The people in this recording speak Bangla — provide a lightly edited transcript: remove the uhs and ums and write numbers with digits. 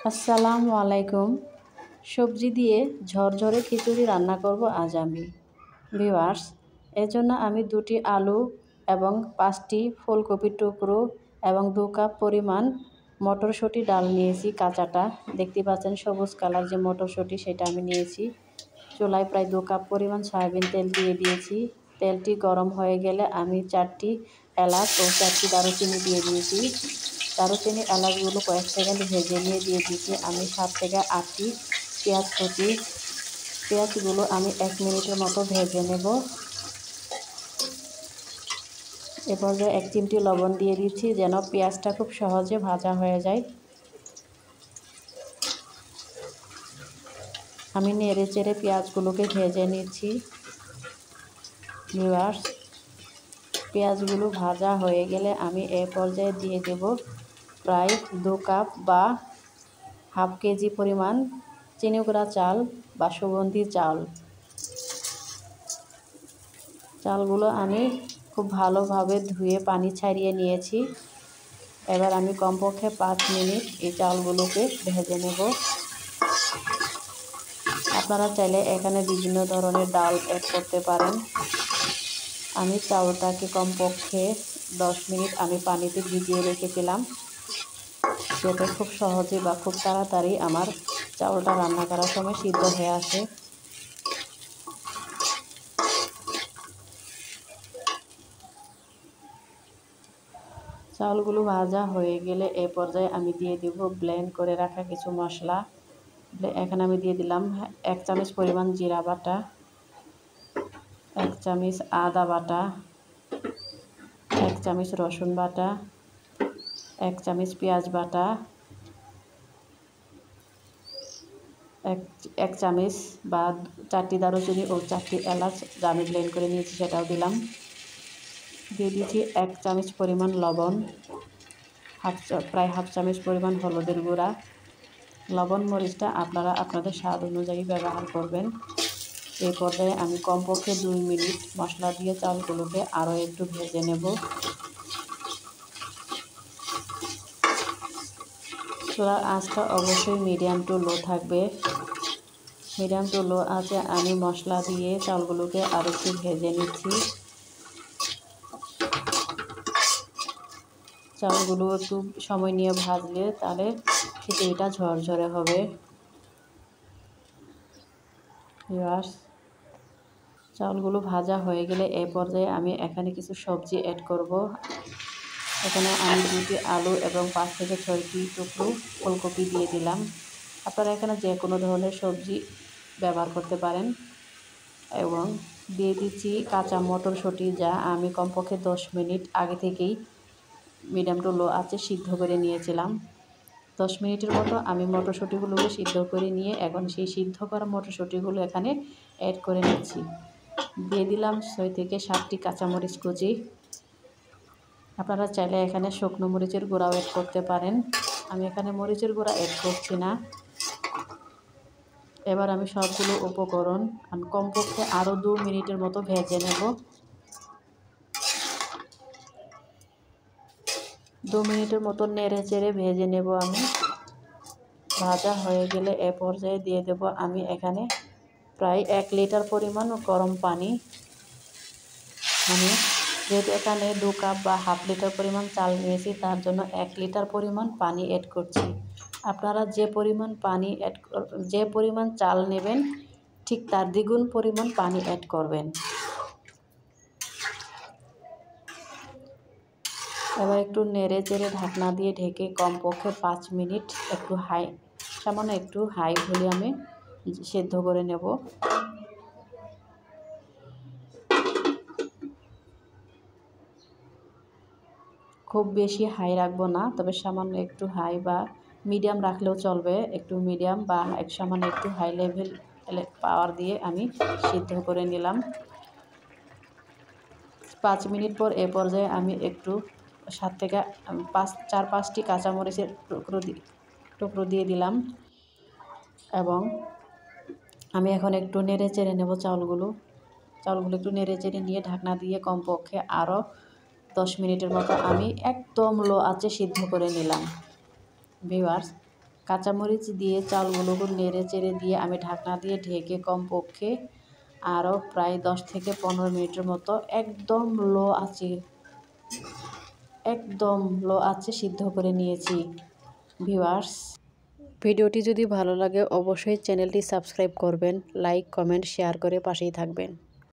আসসালামু আলাইকুম। সবজি দিয়ে ঝরঝরে খিচুড়ি রান্না করব আজ আমি। ভিউয়ার্স, এর জন্য আমি 2টি আলু এবং 5টি ফুলকপির টুকরো এবং 2 কাপ পরিমাণ মটরশুঁটি ডাল নিয়েছি কাঁচাটা। দেখতে পাচ্ছেন সবুজ কালার যে মটরশুঁটি সেটা আমি নিয়েছি। চুলায় প্রায় 2 কাপ পরিমাণ সয়াবিন তেল দিয়ে দিয়েছি। তেলটি গরম হয়ে গেলে আমি 4টি এলাচ ও 4টি দারুচিনি দিয়ে দিয়েছি। দারুচিনি এলাচগুলো কয়েক সেকেন্ড ভেজে নিয়ে দিয়ে দিয়েছি আমি 7 থেকে 8টি পেঁয়াজ কুচি। পেঁয়াজগুলো আমি 1 মিনিটের মতো ভেজে নেব। এ পর্যায়ে 1 চিমটি লবণ দিয়ে দিচ্ছি যেন পেঁয়াজটা খুব সহজে ভাজা হয়ে যায়। আমি নেড়ে চেড়ে পেঁয়াজগুলোকে ভেজে নিচ্ছি। ভিউয়ার্স, পেঁয়াজগুলো ভাজা হয়ে গেলে আমি এ পর্যায়ে দিয়ে দেব প্রায় 2 কাপ বা হাফ কেজি পরিমাণ চিনিগুঁড়া চাল বা সুগন্ধি চাল। চালগুলো আমি খুব ভালোভাবে ধুয়ে পানি ছাড়িয়ে নিয়েছি। এবার আমি কমপক্ষে 5 মিনিট এই চালগুলোকে ভেজে নেব। আপনারা চাইলে এখানে বিভিন্ন ধরনের ডাল অ্যাড করতে পারেন। আমি চাউলটাকে কমপক্ষে 10 মিনিট আমি পানিতে ভিজিয়ে রেখেছিলাম, যাতে খুব সহজে বা খুব তাড়াতাড়ি আমার চাউলটা রান্না করার সময় সিদ্ধ হয়ে আসে। চাউলগুলো ভাজা হয়ে গেলে এ পর্যায়ে আমি দিয়ে দেব ব্লেন্ড করে রাখা কিছু মশলা। এখানে আমি দিয়ে দিলাম 1 চামচ পরিমাণ জিরা বাটা, 1 চামচ আদা বাটা, 1 চামচ রসুন বাটা, 1 চামচ পেঁয়াজ বাটা, 1 চামচ বা 4টি দারুচিনি ও 4টি এলাচ যা আমি ব্লেন্ড করে নিয়েছি সেটাও দিলাম। দিয়ে দিয়েছি 1 চামচ পরিমাণ লবণ, প্রায় হাফ চামচ পরিমাণ হলুদের গুঁড়া। লবণ মরিচটা আপনারা আপনাদের স্বাদ অনুযায়ী ব্যবহার করবেন। এই পর্যায়ে আমি কমপক্ষে 2 মিনিট মশলা দিয়ে চালগুলোকে আরও একটু ভেজে নেব। চুলার আঁচটা অবশ্যই মিডিয়াম টু লো থাকবে। মিডিয়াম টু লো আঁচে আমি মশলা দিয়ে চালগুলোকে আরও একটু ভেজে নিচ্ছি। চালগুলো একটু সময় নিয়ে ভাজলে তাহলে খিচুড়িটা ঝরঝরে হবে। ভিউয়ার্স, চালগুলো ভাজা হয়ে গেলে এই পর্যায়ে আমি এখানে কিছু সবজি অ্যাড করব। এখানে আমি 2টি আলু এবং 5 থেকে 6টি টুকরো ফুলকপি দিয়ে দিলাম। আপনারা এখানে যে কোনো ধরনের সবজি ব্যবহার করতে পারেন। এবং দিয়ে দিচ্ছি কাঁচা মটরশুঁটি, যা আমি কমপক্ষে 10 মিনিট আগে থেকেই মিডিয়াম টু লো আঁচে সিদ্ধ করে নিয়েছিলাম। 10 মিনিটের মতো আমি মটরশুঁটিগুলোকে সিদ্ধ করে নিয়ে এখন সেই সিদ্ধ করা মটরশুঁটিগুলো এখানে অ্যাড করে নিচ্ছি। দিয়ে দিলাম 6 থেকে 7টি কাঁচামরিচ কুচি। আপনারা চাইলে এখানে শুকনো মরিচের গুঁড়াও অ্যাড করতে পারেন। আমি এখানে মরিচের গুঁড়া অ্যাড করছি না। এবার আমি সবগুলো উপকরণ আমি কমপক্ষে আরও 2 মিনিটের মতো ভেজে নেব। 2 মিনিটের মতো নেড়ে চেড়ে ভেজে নেব আমি। ভাজা হয়ে গেলে এ পর্যায়ে দিয়ে দেব আমি এখানে প্রায় 1 লিটার পরিমাণ গরম পানি। আমি যেহেতু এখানে 2 কাপ বা হাফ লিটার পরিমাণ চাল নিয়েছি, তার জন্য 1 লিটার পরিমাণ পানি অ্যাড করছি। আপনারা যে পরিমাণ চাল নেবেন ঠিক তার দ্বিগুণ পরিমাণ পানি অ্যাড করবেন। এবার একটু নেড়ে চেড়ে ঢাকনা দিয়ে ঢেকে কমপক্ষে 5 মিনিট সামান্য একটু হাই ভলিউমে সেদ্ধ করে নেব। খুব বেশি হাই রাখবো না, তবে সামান্য একটু হাই বা মিডিয়াম রাখলেও চলবে। একটু মিডিয়াম বা সামান্য একটু হাই লেভেল পাওয়ার দিয়ে আমি সিদ্ধ করে নিলাম। 5 মিনিট পর এ পর্যায়ে আমি একটু 7 থেকে 4-5টি কাঁচামরিচের টুকরো দিয়ে দিলাম এবং আমি এখন একটু নেড়ে চেড়ে নেব চাউলগুলো একটু নেড়ে চেড়ে নিয়ে ঢাকনা দিয়ে কমপক্ষে আরও 10 মিনিটের মতো আমি একদম লো আঁচে সিদ্ধ করে নিলাম। ভিউয়ার্স, কাঁচামরিচ দিয়ে চালগুলোকে নেড়ে চেড়ে দিয়ে আমি ঢাকনা দিয়ে ঢেকে কমপক্ষে আরও প্রায় 10 থেকে 15 মিনিটের মতো একদম লো আঁচে সিদ্ধ করে নিয়েছি। ভিউয়ার্স, ভিডিওটি যদি ভালো লাগে অবশ্যই চ্যানেলটি সাবস্ক্রাইব করবেন, লাইক, কমেন্ট, শেয়ার করে পাশেই থাকবেন।